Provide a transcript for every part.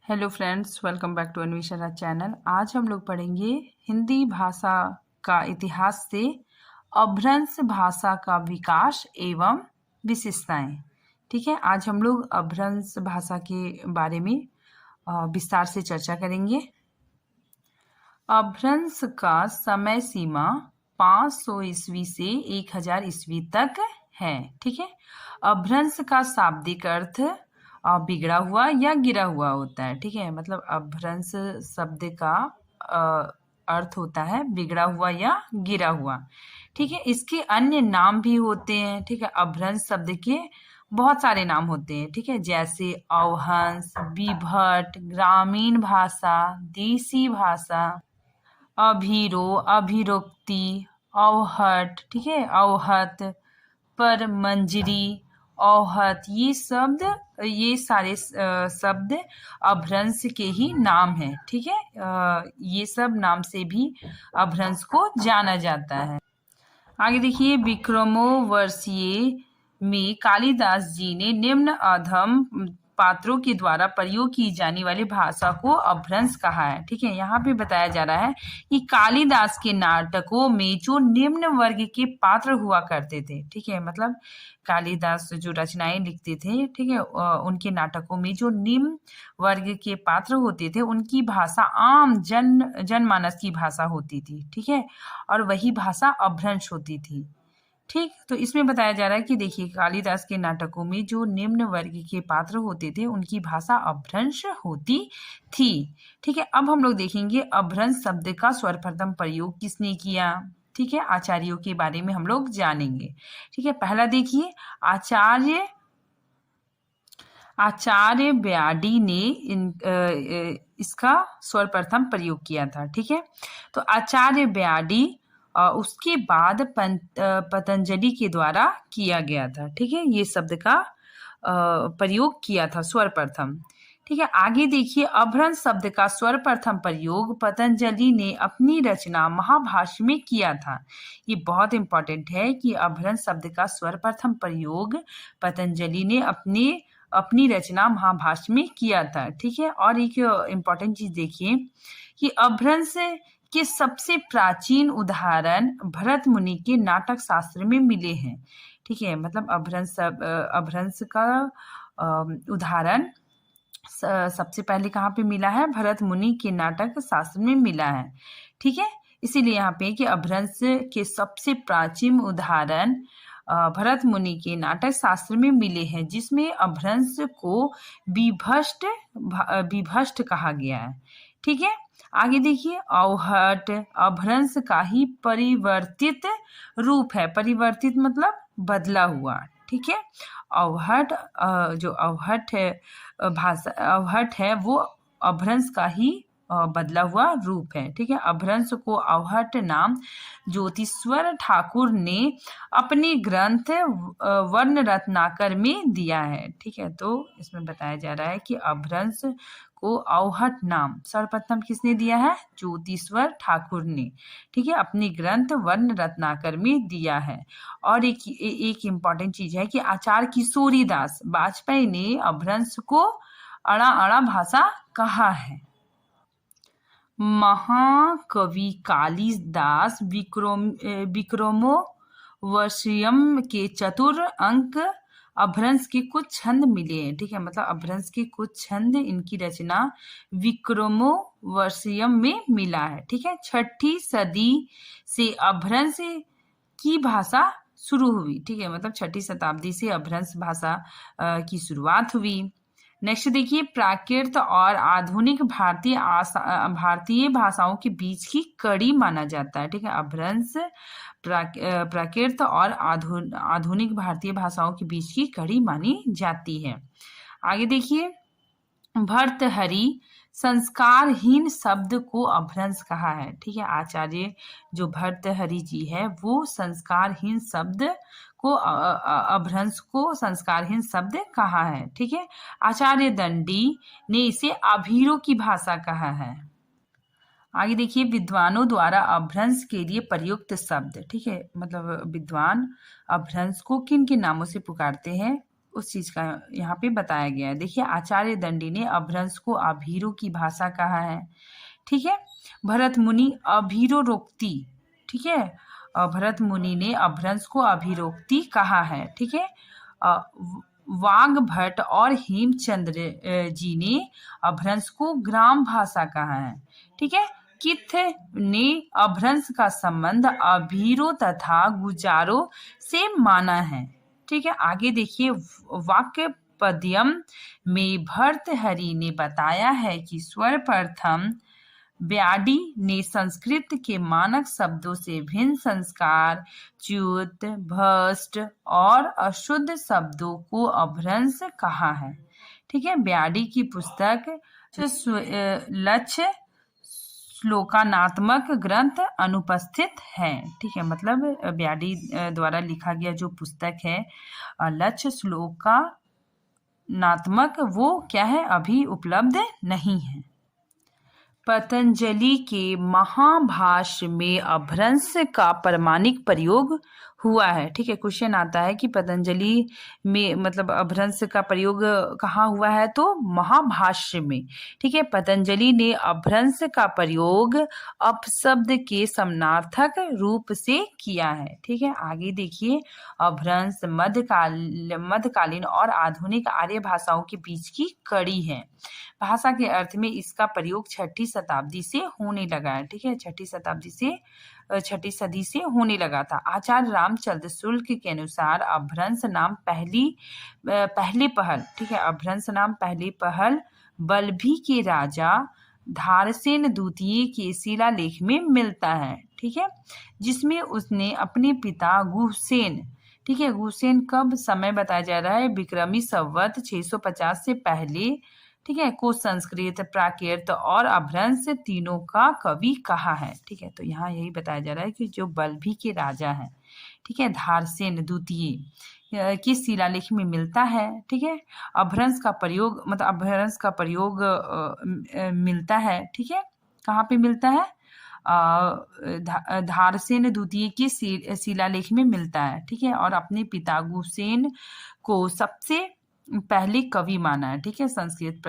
Hello friends, welcome back to Anveshana channel. आज हम लोग पढ़ेंगे हिंदी भाषा का इतिहास से अपभ्रंश भाषा का विकास एवं विशेषताएं। ठीक है, आज हम लोग अपभ्रंश भाषा के बारे में विस्तार से चर्चा करेंगे। अपभ्रंश का समय सीमा 500 ईस्वी से 1000 ईस्वी तक है। ठीक है, अपभ्रंश का शाब्दिक अर्थ बिगड़ा हुआ या गिरा हुआ होता है। ठीक है, मतलब अपभ्रंश शब्द का अर्थ होता है बिगड़ा हुआ या गिरा हुआ। ठीक है, इसके अन्य नाम भी होते हैं। ठीक है, अपभ्रंश शब्द के बहुत सारे नाम होते हैं। ठीक है, जैसे अवहंस, विभट, ग्रामीण भाषा, देसी भाषा, अभिरो, अभिरोक्ति, अवहट, ठीक है, अवहत, पर मंजरी, औहत, ये सारे शब्द अपभ्रंश के ही नाम हैं। ठीक है, ये सब नाम से भी अपभ्रंश को जाना जाता है। आगे देखिए, विक्रमोर्वशीय में कालिदास जी ने निम्न अधम पात्रों के द्वारा प्रयोग की जाने वाली भाषा को अपभ्रंश कहा है। ठीक है, यहाँ पे बताया जा रहा है कि कालिदास के नाटकों में जो निम्न वर्ग के पात्र हुआ करते थे। ठीक है, मतलब कालिदास जो रचनाएं लिखते थे, ठीक है, उनके नाटकों में जो निम्न वर्ग के पात्र होते थे उनकी भाषा आम जनमानस की भाषा होती थी। ठीक है, और वही भाषा अपभ्रंश होती थी। ठीक, तो इसमें बताया जा रहा है कि देखिए, कालिदास के नाटकों में जो निम्न वर्ग के पात्र होते थे उनकी भाषा अपभ्रंश होती थी। ठीक है, अब हम लोग देखेंगे अपभ्रंश शब्द का सर्वप्रथम प्रयोग किसने किया। ठीक है, आचार्यों के बारे में हम लोग जानेंगे। ठीक है, पहला देखिए, आचार्य ब्याडी ने इसका सर्वप्रथम प्रयोग किया था। ठीक है, तो आचार्य ब्याडी उसके बाद पतंजलि के द्वारा किया गया था। ठीक है, ये शब्द का प्रयोग किया था सर्वप्रथम। ठीक है, आगे देखिए, अपभ्रंश शब्द का सर्वप्रथम प्रयोग पतंजलि ने अपनी रचना महाभाष्य में किया था। ये बहुत इंपॉर्टेंट है कि अपभ्रंश शब्द का सर्वप्रथम प्रयोग पतंजलि ने अपनी रचना महाभाष्य में किया था। ठीक है, और एक इम्पॉर्टेंट चीज देखिए कि अपभ्रंश के सबसे प्राचीन उदाहरण भरत मुनि के नाटक शास्त्र में मिले हैं। ठीक है, मतलब अपभ्रंश का उदाहरण सबसे पहले कहाँ पे मिला है? भरत मुनि के नाटक शास्त्र में मिला है। ठीक है, इसीलिए यहाँ पे कि अपभ्रंश के सबसे प्राचीन उदाहरण भरत मुनि के नाटक शास्त्र में मिले हैं, जिसमें अपभ्रंश को विभष्ट कहा गया है। ठीक है, आगे देखिए, अवहट अपभ्रंश का ही परिवर्तित रूप है। परिवर्तित मतलब बदला हुआ। ठीक है, अवहट जो अवहट है भाषा अवहट है वो अपभ्रंश का ही बदला हुआ रूप है। ठीक है, अपभ्रंश को अवहट नाम ज्योतिश्वर ठाकुर ने अपने ग्रंथ वर्ण रत्नाकर में दिया है। ठीक है, तो इसमें बताया जा रहा है कि अपभ्रंश को अवहट नाम सर्वप्रथम किसने दिया है? ज्योतिश्वर ठाकुर ने। ठीक है, अपनी ग्रंथ वर्ण रत्नाकर में दिया है। और एक इम्पॉर्टेंट चीज है कि आचार्य किशोरीदास वाजपेयी ने अपभ्रंश को अड़ा अड़ा भाषा कहा है। महाकवि कालिदास विक्रमोर्वशीयम के चतुर अंक अपभ्रंश के कुछ छंद मिले हैं। ठीक है, मतलब अपभ्रंश के कुछ छंद इनकी रचना विक्रमोर्वशीयम में मिला है। ठीक है, 6ठी सदी से अपभ्रंश की भाषा शुरू हुई। ठीक है, मतलब 6ठी शताब्दी से अपभ्रंश भाषा की शुरुआत हुई। नेक्स्ट देखिए, प्राकृत और आधुनिक भारतीय भाषाओं के बीच की कड़ी माना जाता है। ठीक है, अपभ्रंश प्राकृत और आधुनिक भारतीय भाषाओं के बीच की कड़ी मानी जाती है। आगे देखिए, भर्तृहरि संस्कारहीन शब्द को अपभ्रंश कहा है। ठीक है, आचार्य जो भर्तृहरि जी है वो संस्कारहीन शब्द को अपभ्रंश को संस्कारहीन शब्द कहा है। ठीक है, आचार्य दंडी ने इसे अभीरों की भाषा कहा है। आगे देखिए, विद्वानों द्वारा अपभ्रंश के लिए प्रयुक्त शब्द। ठीक है, मतलब विद्वान अपभ्रंश को किन किन नामों से पुकारते हैं उस चीज का यहाँ पे बताया गया है। देखिए, आचार्य दंडी ने अभ्रंश को अभीरों की भाषा कहा है। ठीक है, भरत मुनि अभीरोक्ति, ठीक है, भरत मुनि ने अभ्रंश को अभीरोक्ति कहा है। ठीक है, वाग भट्ट और हेमचंद्र जी ने अभ्रंश को ग्राम भाषा कहा है। ठीक है, किथ ने अभ्रंश का संबंध अभीरों तथा गुजारों से माना है। ठीक है, आगे देखिए, वाक्य पद्यम में भर्तहरि ने बताया है कि सर्वप्रथम ब्याडी ने संस्कृत के मानक शब्दों से भिन्न संस्कार, च्युत, भ्रष्ट और अशुद्ध शब्दों को अभ्रंश कहा है। ठीक है, ब्याडी की पुस्तक लक्ष्य श्लोकानात्मक ग्रंथ अनुपस्थित है। ठीक है, मतलब ब्याडी द्वारा लिखा गया जो पुस्तक है लक्ष्य श्लोकानात्मक, वो क्या है, अभी उपलब्ध नहीं है। पतंजलि के महाभाष्य में अभ्रंश का प्रमाणिक प्रयोग हुआ है। ठीक है, क्वेश्चन आता है कि पतंजलि में मतलब अभ्रंश का प्रयोग कहाँ हुआ है, तो महाभाष्य में। ठीक है, पतंजलि ने अभ्रंश का प्रयोग अपशब्द के समानार्थक रूप से किया है। ठीक है, आगे देखिए, अभ्रंश मध्यकालीन और आधुनिक आर्य भाषाओं के बीच की कड़ी है। भाषा के अर्थ में इसका प्रयोग 6ठी शताब्दी से होने लगा है। ठीक है, 6ठी सदी से होने लगा था। आचार्य रामचंद्र शुक्ल के अनुसार अभ्रंश नाम पहले पहल, ठीक है, अभ्रंश नाम पहले पहल बल्भी के राजा धारसेन द्वितीय के शिलालेख में मिलता है। ठीक है, जिसमें उसने अपने पिता गुहसेन, ठीक है, गुहसेन कब समय बताया जा रहा है, विक्रमी संवत 650 से पहले, ठीक है, को संस्कृत, प्राकृत और अभ्रंश तीनों का कवि कहा है। ठीक है, तो यहाँ यही बताया जा रहा है कि जो बल्भी के राजा हैं, ठीक है, धारसेन द्वितीय के शिलालेख में मिलता है। ठीक है, अभ्रंश का प्रयोग मतलब अभ्रंश का प्रयोग मिलता है। ठीक है, कहाँ पे मिलता है, धारसेन द्वितीय के शिलालेख में मिलता है। ठीक है, और अपने पिता गुहसेन को सबसे पहले कवि माना है। ठीक है, संस्कृत,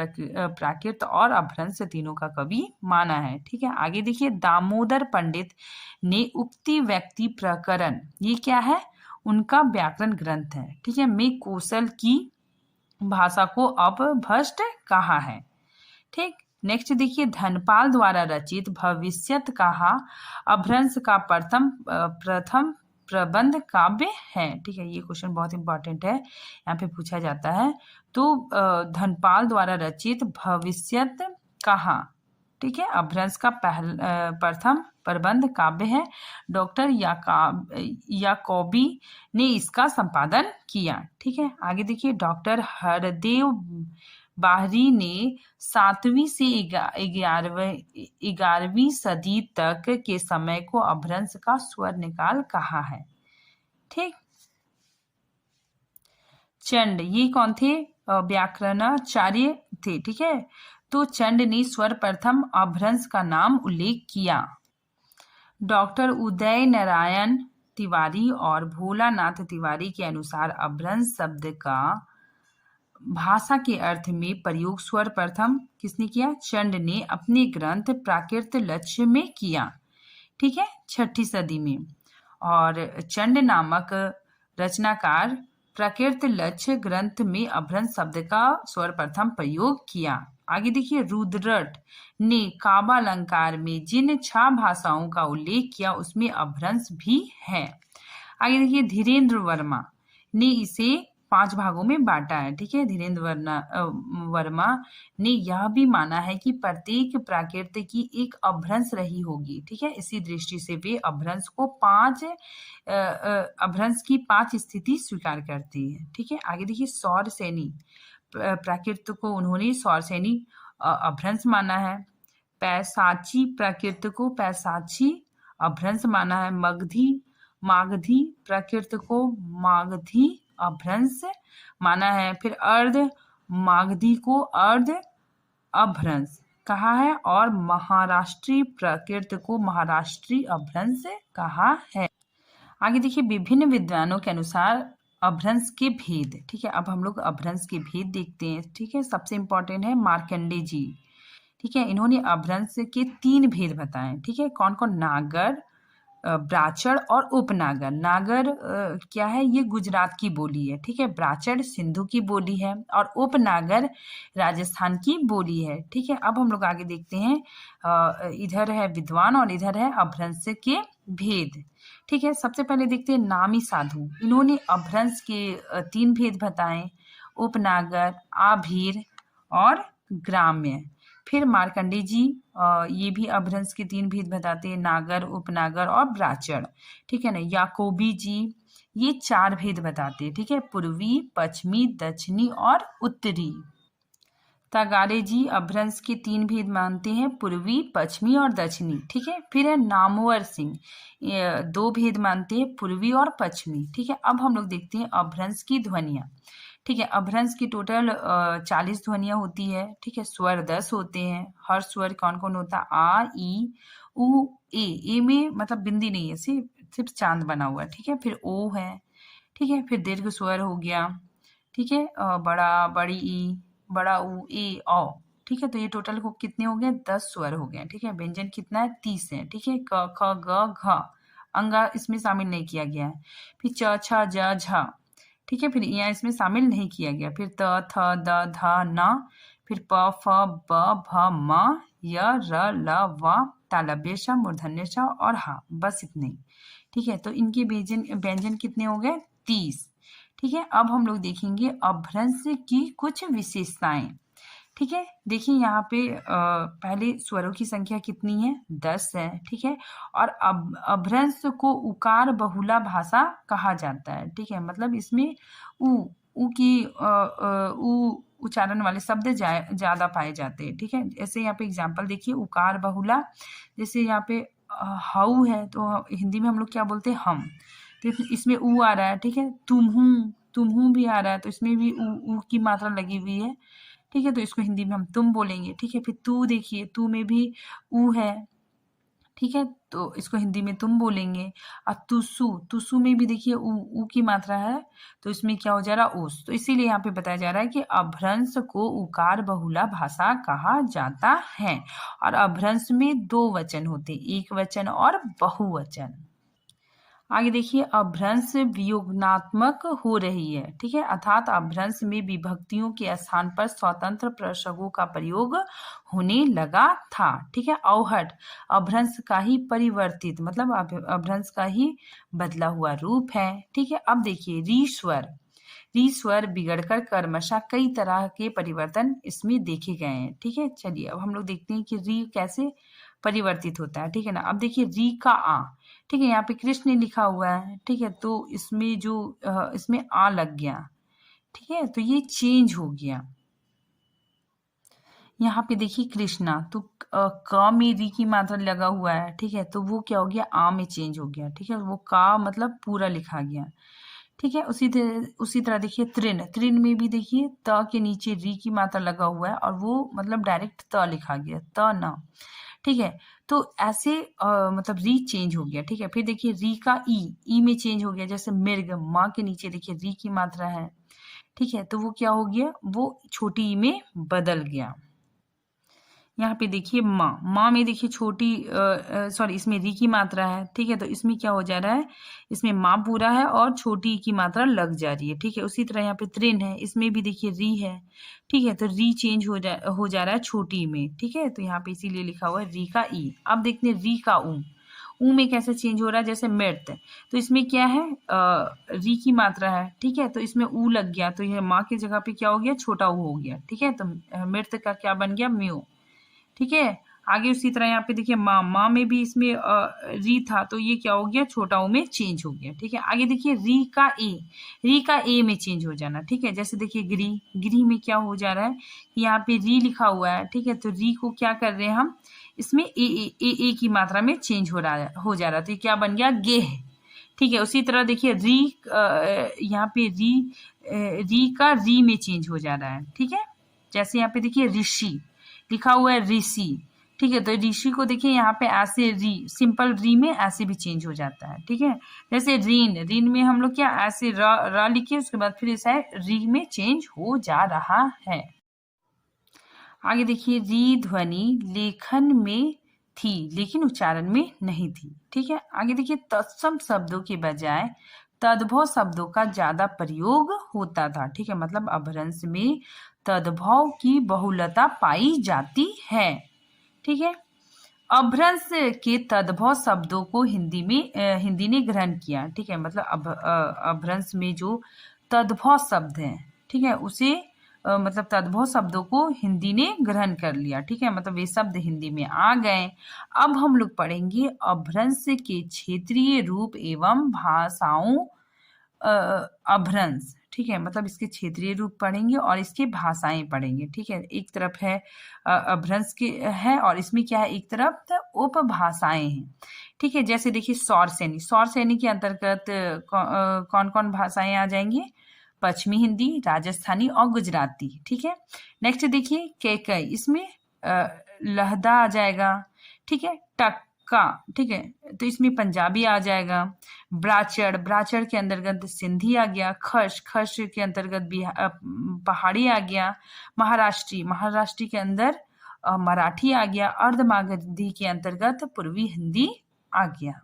प्राकृत और अभ्रंश तीनों का कवि माना है। ठीक है, आगे देखिए, दामोदर पंडित ने उक्ति व्यक्ति प्रकरण, ये क्या है, उनका व्याकरण ग्रंथ है। ठीक है, में कौशल की भाषा को अपभ्रष्ट कहा है। ठीक, नेक्स्ट देखिए, धनपाल द्वारा रचित भविष्यत कहा अभ्रंश का प्रथम प्रबंध काव्य है। ठीक है, ये क्वेश्चन बहुत इंपॉर्टेंट है, यहाँ पे पूछा जाता है। तो धनपाल द्वारा रचित भविष्यत कहा, ठीक है, अभ्रंश का प्रथम प्रबंध काव्य है। डॉक्टर याकोबी ने इसका संपादन किया। ठीक है, आगे देखिए, डॉक्टर हरदेव बाहरी ने 7वीं से 11वीं सदी तक के समय को अभ्रंश का स्वर निकाल कहा है। ठीक, चंड, ये कौन थे, व्याकरणाचार्य थे। ठीक है, तो चंड ने सर्वप्रथम अभ्रंश का नाम उल्लेख किया। डॉक्टर उदय नारायण तिवारी और भोलानाथ तिवारी के अनुसार अभ्रंश शब्द का भाषा के अर्थ में प्रयोग सर्वप्रथम किसने किया, चंड ने अपने ग्रंथ प्राकृत लक्ष्य में किया। ठीक है, 6ठी सदी में। और चंड नामक रचनाकार प्राकृत लक्ष्य ग्रंथ में अभ्रंश शब्द का सर्वप्रथम प्रयोग किया। आगे देखिए, रुद्रट ने काव्यालंकार में जिन 6 भाषाओं का उल्लेख किया उसमें अभ्रंश भी है। आगे देखिए, धीरेन्द्र वर्मा ने इसे 5 भागों में बांटा है। ठीक है, धीरेन्द्र वर्मा ने यह भी माना है कि प्रत्येक प्राकृत की एक अभ्रंश रही होगी। ठीक है, इसी दृष्टि से वे अभ्रंश की 5 स्थिति स्वीकार करती है। ठीक है, आगे देखिए, सौरसेनी प्राकृत को उन्होंने सौरसेनी अभ्रंश माना है। पैसाची प्राकृत को पैसाची अभ्रंश माना है। मागधी प्राकृत को मागधी अभ्रंश माना है। फिर अर्ध मागधी को अर्ध अभ्रंश कहा है और महाराष्ट्री प्राकृत को महाराष्ट्री अभ्रंश कहा है। आगे देखिए, विभिन्न विद्वानों के अनुसार अभ्रंश के भेद। ठीक है, अब हम लोग अभ्रंश के भेद देखते हैं। ठीक है, सबसे इम्पोर्टेंट है मार्कंडे जी। ठीक है, इन्होंने अभ्रंश के 3 भेद बताए। ठीक है, कौन कौन? नागर, ब्राचड़ और उपनागर। नागर क्या है? ये गुजरात की बोली है। ठीक है, ब्राचड़ सिंधु की बोली है और उपनागर राजस्थान की बोली है। ठीक है, अब हम लोग आगे देखते हैं। इधर है विद्वान और इधर है अभ्रंश के भेद। ठीक है, सबसे पहले देखते हैं नामी साधु। इन्होंने अभ्रंश के 3 भेद बताए, उपनागर, आभीर और ग्राम्य। फिर मार्कंडे जी ये भी अभ्रंश के 3 भेद बताते हैं, नागर, उपनागर और ब्राचड़। ठीक है ना। याकोबी जी ये 4 भेद बताते हैं। ठीक है, पूर्वी, पश्चिमी, दक्षिणी और उत्तरी। तगारे जी अभ्रंश के 3 भेद मानते हैं, पूर्वी, पश्चिमी और दक्षिणी। ठीक है, फिर है नामवर सिंह, 2 भेद मानते हैं, पूर्वी और पश्चिमी। ठीक है, अब हम लोग देखते हैं अभ्रंश की ध्वनियाँ। ठीक है, अभ्रंश की टोटल 40 ध्वनियाँ होती है। ठीक है, स्वर 10 होते हैं। हर स्वर कौन कौन होता है? आ, ई, उ, ए में मतलब बिंदी नहीं है, सिर्फ चांद बना हुआ है। ठीक है, फिर ओ है। ठीक है, फिर दीर्घ स्वर हो गया। ठीक है, बड़ा, बड़ी ई, बड़ा ऊ, ए, औ। ठीक है, तो ये टोटल को कितने हो गए? 10 स्वर हो गए। ठीक है, व्यंजन कितना है? 30 है। ठीक है, क, ख, ग, घ, अंगा इसमें शामिल नहीं किया गया है। फिर च, छ, ज, झ। ठीक है, फिर यहाँ इसमें शामिल नहीं किया गया। फिर त, थ, द, ध, न। फिर प, फ, ब, भ, म, य, र, ल, व, तालव्य श, मूर्धन्य श और हा। बस इतने ही। ठीक है, तो इनके व्यंजन कितने हो गए? 30। ठीक है, अब हम लोग देखेंगे अभ्रंश की कुछ विशेषताएं। ठीक है, देखिए यहाँ पे पहले स्वरों की संख्या कितनी है? 10 है। ठीक है, और अभ्रंश को उकार बहुला भाषा कहा जाता है। ठीक है, मतलब इसमें उ की उ उच्चारण वाले शब्द ज्यादा पाए जाते हैं। ठीक है, ऐसे यहाँ पे एग्जाम्पल देखिए, उकार बहुला, जैसे यहाँ पे हऊ है तो हिंदी में हम लोग क्या बोलते हैं? हम। तो इसमें उ आ रहा है। ठीक है, तुम्हू भी आ रहा है, तो इसमें भी उ की मात्रा लगी हुई है। ठीक है, तो इसको हिंदी में हम तुम बोलेंगे। ठीक है, फिर तू देखिए, तू में भी ऊ है। ठीक है, तो इसको हिंदी में तुम बोलेंगे। और तुसु में भी देखिए ऊ की मात्रा है, तो इसमें क्या हो जा रहा? उस। तो इसीलिए यहाँ पे बताया जा रहा है कि अभ्रंश को उकार बहुला भाषा कहा जाता है। और अभ्रंश में 2 वचन होते, एक वचन और बहुवचन। आगे देखिए, अभ्रंश वियोगात्मक हो रही है। ठीक है, अर्थात अभ्रंश में विभक्तियों के स्थान पर स्वतंत्र प्रसंगों का प्रयोग होने लगा था। ठीक है, औहट अभ्रंश का ही परिवर्तित मतलब अभ्रंश का ही बदला हुआ रूप है। ठीक है, अब देखिए री स्वर बिगड़कर क्रमशः कई तरह के परिवर्तन इसमें देखे गए हैं। ठीक है, चलिए अब हम लोग देखते हैं कि री कैसे परिवर्तित होता है। ठीक है ना। अब देखिए री का आ। ठीक है, यहाँ पे कृष्ण लिखा हुआ है। ठीक है, तो इसमें जो इसमें आ लग गया। ठीक है, तो ये चेंज हो गया। यहाँ पे देखिए कृष्णा, तो क में री की मात्रा लगा हुआ है। ठीक है, तो वो क्या हो गया? आ में चेंज हो गया। ठीक है, वो का मतलब पूरा लिखा गया। ठीक है, उसी तरह देखिए तृण में भी देखिए त के नीचे री की मात्रा लगा हुआ है और वो मतलब डायरेक्ट त लिखा गया, त न। ठीक है, तो ऐसे मतलब री चेंज हो गया। ठीक है, फिर देखिए री का ई में चेंज हो गया। जैसे मृग, माँ के नीचे देखिए री की मात्रा है। ठीक है, तो वो क्या हो गया? वो छोटी ई में बदल गया। यहाँ पे देखिए माँ में देखिए छोटी सॉरी इसमें री की मात्रा है। ठीक है, तो इसमें क्या हो जा रहा है? इसमें माँ पूरा है और छोटी की मात्रा लग जा रही है। ठीक है, उसी तरह यहाँ पे तृण है, इसमें भी देखिए री है। ठीक है, तो री चेंज हो जा रहा है छोटी में। ठीक है, तो यहाँ पे इसीलिए लिखा हुआ है री का ई। अब देखते हैं री का ऊ में कैसे चेंज हो रहा है? जैसे मृत, तो इसमें क्या है? री की मात्रा है। ठीक है, तो इसमें ऊ लग गया, तो यह माँ की जगह पे क्या हो गया? छोटा ऊ हो गया। ठीक है, तो मृत का क्या बन गया? म्यू। ठीक है, आगे उसी तरह यहाँ पे देखिए माँ में भी इसमें री था, तो ये क्या हो गया? छोटा ऊ में चेंज हो गया। ठीक है, आगे देखिए री का ए में चेंज हो जाना। ठीक है, जैसे देखिए गिरी में क्या हो जा रहा है? यहाँ पे री लिखा हुआ है। ठीक है, तो री को क्या कर रहे हैं हम? इसमें ए की मात्रा में चेंज हो जा रहा है, तो ये क्या बन गया? गेह। ठीक है, उसी तरह देखिए री यहाँ पे री का री में चेंज हो जा रहा है। ठीक है, जैसे यहाँ पे देखिए ऋषि लिखा हुआ है ऋषि, ठीक है। तो ऋषि को देखिए यहाँ पे ऐसे री, सिंपल री में ऐसे भी चेंज हो जाता है। ठीक है, जैसे रीन, रीन में हम लोग क्या ऐसे र लिखे, उसके बाद फिर ऐसा री में चेंज हो जा रहा है। आगे देखिए, री ध्वनि लेखन में थी लेकिन उच्चारण में नहीं थी। ठीक है, आगे देखिए, तत्सम शब्दों के बजाय तद्भव शब्दों का ज्यादा प्रयोग होता था। ठीक है, मतलब अपभ्रंश में तद्भव की बहुलता पाई जाती है। ठीक है, अपभ्रंश के तद्भव शब्दों को हिंदी ने ग्रहण किया। ठीक है, मतलब अपभ्रंश में जो तद्भव शब्द है, ठीक है, उसे मतलब तद्भव शब्दों को हिंदी ने ग्रहण कर लिया। ठीक है, मतलब ये शब्द हिंदी में आ गए। अब हम लोग पढ़ेंगे अपभ्रंश के क्षेत्रीय रूप एवं भाषाओं अपभ्रंश। ठीक है, मतलब इसके क्षेत्रीय रूप पढ़ेंगे और इसके भाषाएं पढ़ेंगे। ठीक है, एक तरफ है अपभ्रंश के है और इसमें क्या है, एक तरफ उपभाषाएं हैं। ठीक है, जैसे देखिए सौर सैनी, सौर सैनी के अंतर्गत कौन कौन भाषाएं आ जाएंगी, पश्चिमी हिंदी, राजस्थानी और गुजराती। ठीक है, नेक्स्ट देखिए कैकई, इसमें लहदा आ जाएगा। ठीक है, टक्का, ठीक है, तो इसमें पंजाबी आ जाएगा। ब्राचड़, ब्राचड़ के अंतर्गत सिंधी आ गया। खश, खश के अंतर्गत पहाड़ी आ गया। महाराष्ट्री, महाराष्ट्री के अंदर मराठी आ गया। अर्धमागधी के अंतर्गत पूर्वी हिंदी आ गया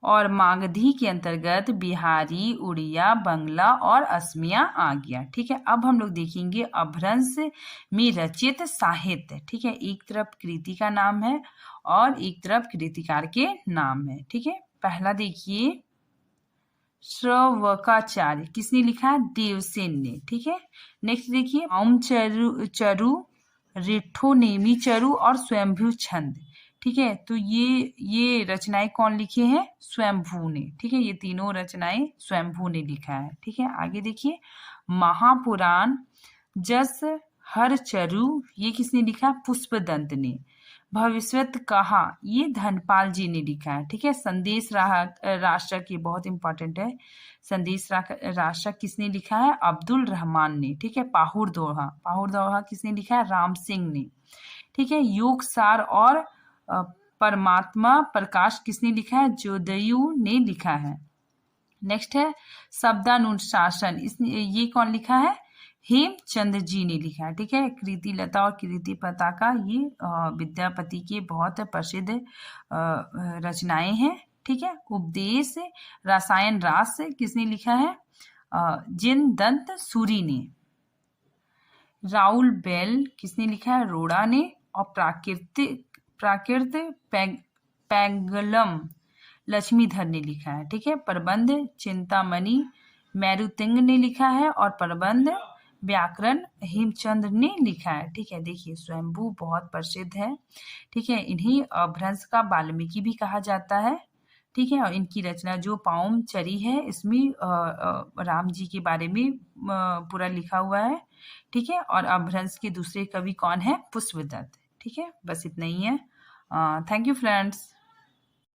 और मागधी के अंतर्गत बिहारी, उड़िया, बंगला और असमिया आ गया। ठीक है, अब हम लोग देखेंगे अपभ्रंश में रचित साहित्य। ठीक है, एक तरफ कृति का नाम है और एक तरफ कृतिकार के नाम है। ठीक है, पहला देखिए श्रवकाचार्य, किसने लिखा है, देवसेन ने। ठीक है, नेक्स्ट देखिए ओम चरु, रिठो नेमी चरु और स्वयंभू छंद। ठीक है, तो ये रचनाएं कौन लिखे हैं, स्वयंभू ने। ठीक है, ये तीनों रचनाएं स्वयंभू ने लिखा है। ठीक है, आगे देखिए महापुराण जस हर चरु, ये किसने लिखा, पुष्पदंत ने। भविष्यत कहा, ये धनपाल जी ने लिखा है। ठीक है, संदेश राष्ट्रक, ये बहुत इंपॉर्टेंट है। संदेश राष्ट्रक किसने लिखा है, अब्दुल रहमान ने। ठीक है, पाहुर दोहा, पाहुर दोहा किसने लिखा है, राम सिंह ने। ठीक है, योग सार और परमात्मा प्रकाश किसने लिखा है, जोदयू ने लिखा है। नेक्स्ट है शब्दानुशासन, ये कौन लिखा है, हेमचंद जी ने लिखा है। ठीक है, कृति लता और कृति पताका, ये विद्यापति के बहुत प्रसिद्ध रचनाएं हैं। ठीक है, उपदेश रसायन रास किसने लिखा है, जिन दंत सूरी ने। राउल बेल किसने लिखा है, रोड़ा ने। और प्राकृत पैंगलम लक्ष्मीधर ने लिखा है। ठीक है, प्रबंध चिंतामणि मैरुतिंग ने लिखा है और प्रबंध व्याकरण हेमचंद ने लिखा है। ठीक है, देखिए स्वयंभू बहुत प्रसिद्ध है। ठीक है, इन्हीं अपभ्रंश का वाल्मीकि भी कहा जाता है। ठीक है, और इनकी रचना जो पाउम चरी है, इसमें राम जी के बारे में पूरा लिखा हुआ है। ठीक है, और अपभ्रंश के दूसरे कवि कौन है, पुष्पदत्त। ठीक है, बस इतना ही है। Thank you friends.